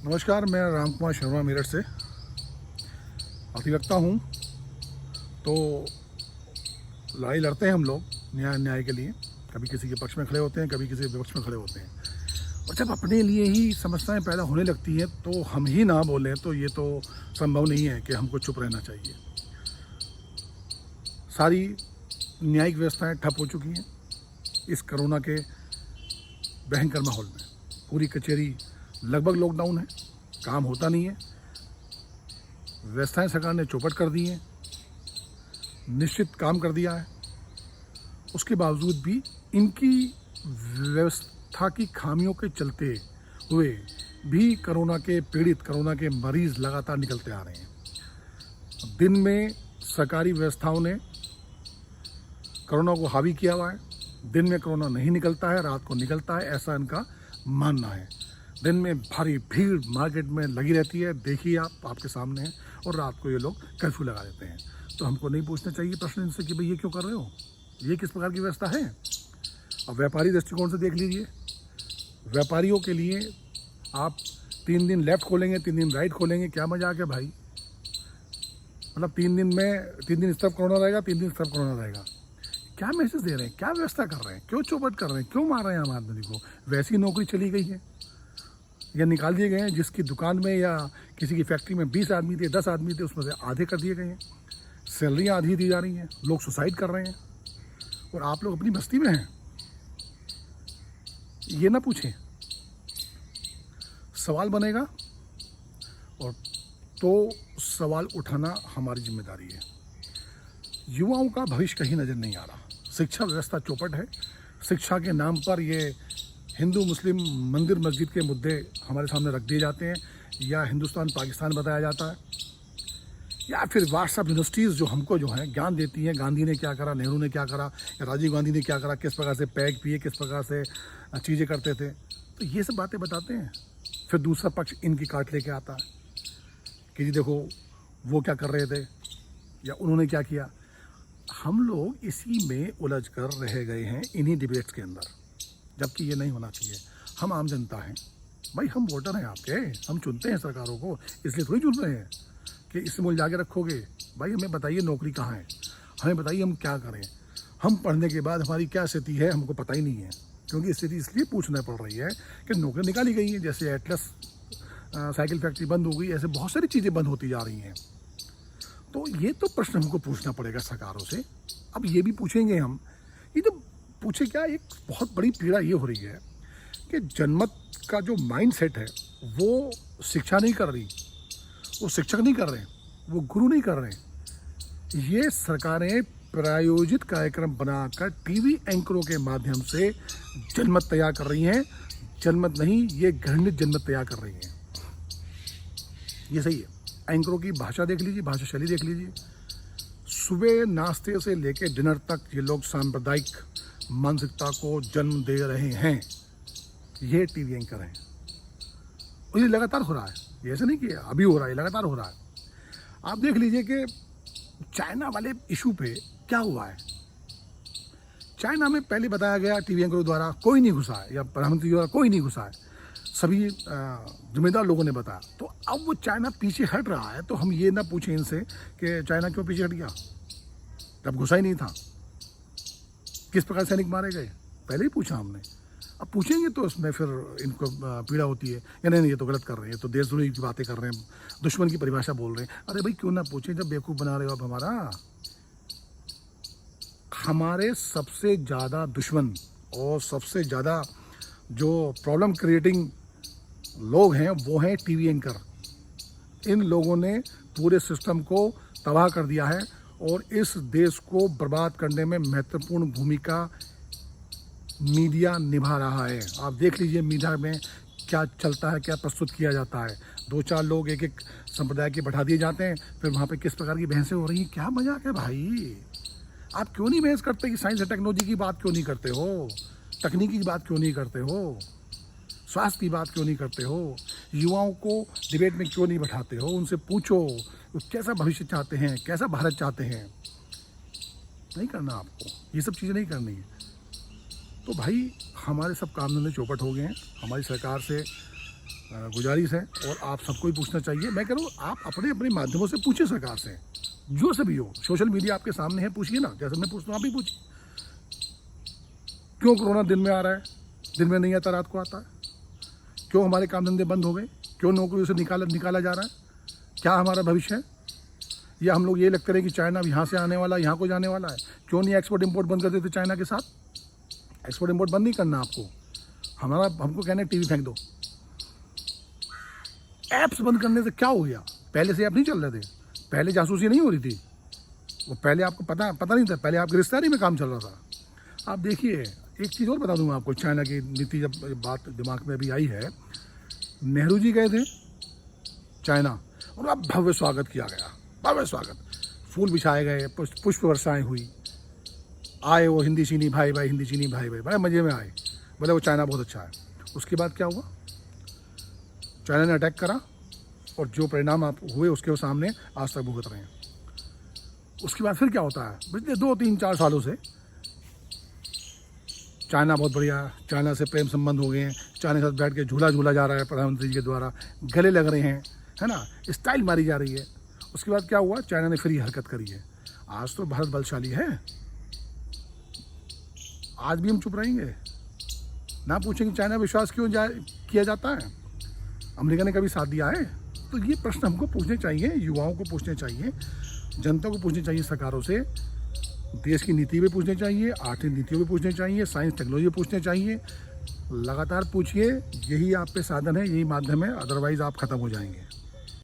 नमस्कार, मैं राम कुमार शर्मा मेरठ से अधिवक्ता हूँ। तो लड़ाई लड़ते हैं हम लोग न्याय के लिए। कभी किसी के पक्ष में खड़े होते हैं, कभी किसी के विपक्ष में खड़े होते हैं। और जब अपने लिए ही समस्याएं पैदा होने लगती हैं तो हम ही ना बोलें तो ये तो संभव नहीं है कि हमको चुप रहना चाहिए। सारी न्यायिक व्यवस्थाएं ठप हो चुकी हैं इस कोरोना के भयंकर माहौल में। पूरी कचहरी लगभग लॉकडाउन है, काम होता नहीं है। व्यवस्थाएं सरकार ने चौपट कर दी हैं, निश्चित काम कर दिया है। उसके बावजूद भी इनकी व्यवस्था की खामियों के चलते हुए भी कोरोना के पीड़ित, कोरोना के मरीज लगातार निकलते आ रहे हैं। दिन में सरकारी व्यवस्थाओं ने कोरोना को हावी किया हुआ है। दिन में कोरोना नहीं निकलता है, रात को निकलता है, ऐसा इनका मानना है। दिन में भारी भीड़ मार्केट में लगी रहती है, देखिए आप, आपके सामने है। और रात को ये लोग कर्फ्यू लगा देते हैं। तो हमको नहीं पूछना चाहिए प्रश्न इनसे कि भाई ये क्यों कर रहे हो, ये किस प्रकार की व्यवस्था है। अब व्यापारी दृष्टिकोण से देख लीजिए। व्यापारियों के लिए आप 3 दिन लेफ्ट खोलेंगे, 3 दिन राइट खोलेंगे, क्या मजाक है भाई। मतलब 3 दिन इस तरफ कोरोना रहेगा, 3 दिन इस तरफ कोरोना रहेगा। क्या मैसेज दे रहे हैं, क्या व्यवस्था कर रहे हैं, क्यों चौपट कर रहे हैं, क्यों मार रहे हैं आम आदमी को। वैसी नौकरी चली गई है या निकाल दिए गए हैं। जिसकी दुकान में या किसी की फैक्ट्री में 20 आदमी थे, 10 आदमी थे, उसमें से आधे कर दिए गए हैं। सैलरियाँ आधी दी जा रही हैं, लोग सुसाइड कर रहे हैं और आप लोग अपनी बस्ती में हैं। ये ना पूछें, सवाल बनेगा और तो सवाल उठाना हमारी जिम्मेदारी है। युवाओं का भविष्य कहीं नज़र नहीं आ रहा। शिक्षा व्यवस्था चौपट है। शिक्षा के नाम पर ये हिंदू मुस्लिम मंदिर मस्जिद के मुद्दे हमारे सामने रख दिए जाते हैं, या हिंदुस्तान पाकिस्तान बताया जाता है, या फिर व्हाट्सएप यूनिवर्सिटीज़ जो हमको जो है ज्ञान देती हैं, गांधी ने क्या करा, नेहरू ने क्या करा, या राजीव गांधी ने क्या करा, किस प्रकार से पैग पिए, किस प्रकार से चीज़ें करते थे। तो ये सब बातें बताते हैं। फिर दूसरा पक्ष इनकी काट लेके आता है कि जी देखो वो क्या कर रहे थे या उन्होंने क्या किया। हम लोग इसी में उलझ कर रह गए हैं, इन्हीं डिबेट्स के अंदर, जबकि ये नहीं होना चाहिए। हम आम जनता हैं भाई, हम वोटर हैं आपके, हम चुनते हैं सरकारों को, इसलिए थोड़ी चुन रहे हैं कि इससे मुझे जाके रखोगे। भाई हमें बताइए नौकरी कहाँ है, हमें बताइए हम क्या करें। हम पढ़ने के बाद हमारी क्या स्थिति है हमको पता ही नहीं है, क्योंकि स्थिति इसलिए पूछना पड़ रही है कि नौकरी निकाली गई है। जैसे एटलस साइकिल फैक्ट्री बंद हो गई, ऐसे बहुत सारी चीज़ें बंद होती जा रही हैं। तो ये तो प्रश्न हमको पूछना पड़ेगा सरकारों से। अब ये भी पूछेंगे हम, ये तो पूछे क्या, एक बहुत बड़ी पीड़ा ये हो रही है कि जनमत का जो माइंड सेट है वो शिक्षा नहीं कर रही, वो शिक्षक नहीं कर रहे, वो गुरु नहीं कर रहे। ये सरकारें प्रायोजित कार्यक्रम बनाकर टीवी एंकरों के माध्यम से जनमत तैयार कर रही हैं। जनमत नहीं, ये घृणित जनमत तैयार कर रही हैं। ये सही है। एंकरों की भाषा देख लीजिए, भाषा शैली देख लीजिए। सुबह नाश्ते से लेकर डिनर तक ये लोग सांप्रदायिक मानसिकता को जन्म दे रहे हैं। ये टीवी एंकर हैं और ये लगातार हो रहा है। ये ऐसा नहीं कि अभी हो रहा है, लगातार हो रहा है। आप देख लीजिए कि चाइना वाले इशू पे क्या हुआ है। चाइना में पहले बताया गया टीवी एंकरों द्वारा कोई नहीं घुसा है, या प्रधानमंत्री द्वारा कोई नहीं घुसा है, सभी जिम्मेदार लोगों ने बताया। तो अब वो चाइना पीछे हट रहा है, तो हम ये ना पूछें इनसे कि चाइना क्यों पीछे हट गया, जब घुसा ही नहीं था। किस प्रकार सैनिक मारे गए, पहले ही पूछा हमने। अब पूछेंगे तो उसमें फिर इनको पीड़ा होती है, या नहीं ये तो गलत कर रहे हैं, तो देशद्रोही की बातें कर रहे हैं, दुश्मन की परिभाषा बोल रहे हैं। अरे भाई क्यों ना पूछें, जब बेवकूफ़ बना रहे हो आप हमारा। हमारे सबसे ज़्यादा दुश्मन और सबसे ज़्यादा जो प्रॉब्लम क्रिएटिंग लोग हैं वो हैं टीवी एंकर। इन लोगों ने पूरे सिस्टम को तबाह कर दिया है और इस देश को बर्बाद करने में महत्वपूर्ण भूमिका मीडिया निभा रहा है। आप देख लीजिए मीडिया में क्या चलता है, क्या प्रस्तुत किया जाता है। 2-4 लोग एक एक संप्रदाय के बैठा दिए जाते हैं, फिर वहाँ पे किस प्रकार की बहसें हो रही हैं। क्या मजाक है भाई। आप क्यों नहीं बहस करते कि साइंस और टेक्नोलॉजी की बात क्यों नहीं करते हो, तकनीकी की बात क्यों नहीं करते हो, स्वास्थ्य की बात क्यों नहीं करते हो, युवाओं को डिबेट में क्यों नहीं बैठाते हो। उनसे पूछो वो कैसा भविष्य चाहते हैं, कैसा भारत चाहते हैं। नहीं करना आपको, ये सब चीज़ें नहीं करनी है। तो भाई हमारे सब काम धंधे चौपट हो गए हैं। हमारी सरकार से गुजारिश है और आप सबको ही पूछना चाहिए। मैं कह रहा हूँ आप अपने अपने माध्यमों से पूछिए सरकार से, जो से भी हो। सोशल मीडिया आपके सामने है, पूछिए ना, जैसे मैं पूछता हूँ आप भी पूछिए। क्यों कोरोना दिन में आ रहा है, दिन में नहीं आता, रात को आता है? क्यों हमारे काम धंधे बंद हो गए? क्यों नौकरियों से निकाला जा रहा है? क्या हमारा भविष्य है? या हम लोग ये लगते रहे कि चाइना यहाँ से आने वाला, यहाँ को जाने वाला है? क्यों नहीं एक्सपोर्ट इम्पोर्ट बंद कर देते चाइना के साथ? एक्सपोर्ट इम्पोर्ट बंद नहीं करना आपको, हमको कहना है टीवी फेंक दो। ऐप्स बंद करने से क्या हो गया? पहले से ऐप नहीं चल रहे थे, पहले जासूसी नहीं हो रही थी, वो पहले आपको पता नहीं था, पहले आपकी रिश्तेदारी में काम चल रहा था। आप देखिए, एक चीज़ और बता दूंगा आपको, चाइना की नीति जब बात दिमाग में अभी आई है, नेहरू जी गए थे चाइना, उनका भव्य स्वागत किया गया, भव्य स्वागत, फूल बिछाए गए, पुष्प वर्षाएँ हुई, आए वो हिंदी चीनी भाई भाई, हिंदी चीनी भाई भाई, बड़े मज़े में आए, बोले वो चाइना बहुत अच्छा है। उसके बाद क्या हुआ? चाइना ने अटैक करा और जो परिणाम आप हुए उसके सामने आज तक भुगत रहे हैं। उसके बाद फिर क्या होता है? पिछले 2-3-4 सालों से चाइना बहुत बढ़िया, चाइना से प्रेम संबंध हो गए हैं, चाइना के साथ बैठ के झूला जा रहा है प्रधानमंत्री जी के द्वारा, गले लग रहे हैं, है ना, स्टाइल मारी जा रही है। उसके बाद क्या हुआ? चाइना ने फिर ये हरकत करी है। आज तो भारत बलशाली है, आज भी हम चुप रहेंगे? ना पूछेंगे चाइना विश्वास क्यों किया जाता है? अमेरिका ने कभी साथ दिया है? तो ये प्रश्न हमको पूछने चाहिए, युवाओं को पूछने चाहिए, जनता को पूछने चाहिए, सरकारों से, देश की नीति भी पूछनी चाहिए, आर्थिक नीतियों भी पूछनी चाहिए, साइंस टेक्नोलॉजी पूछनी चाहिए। लगातार पूछिए, यही आप पे साधन है, यही माध्यम है, अदरवाइज आप खत्म हो जाएंगे।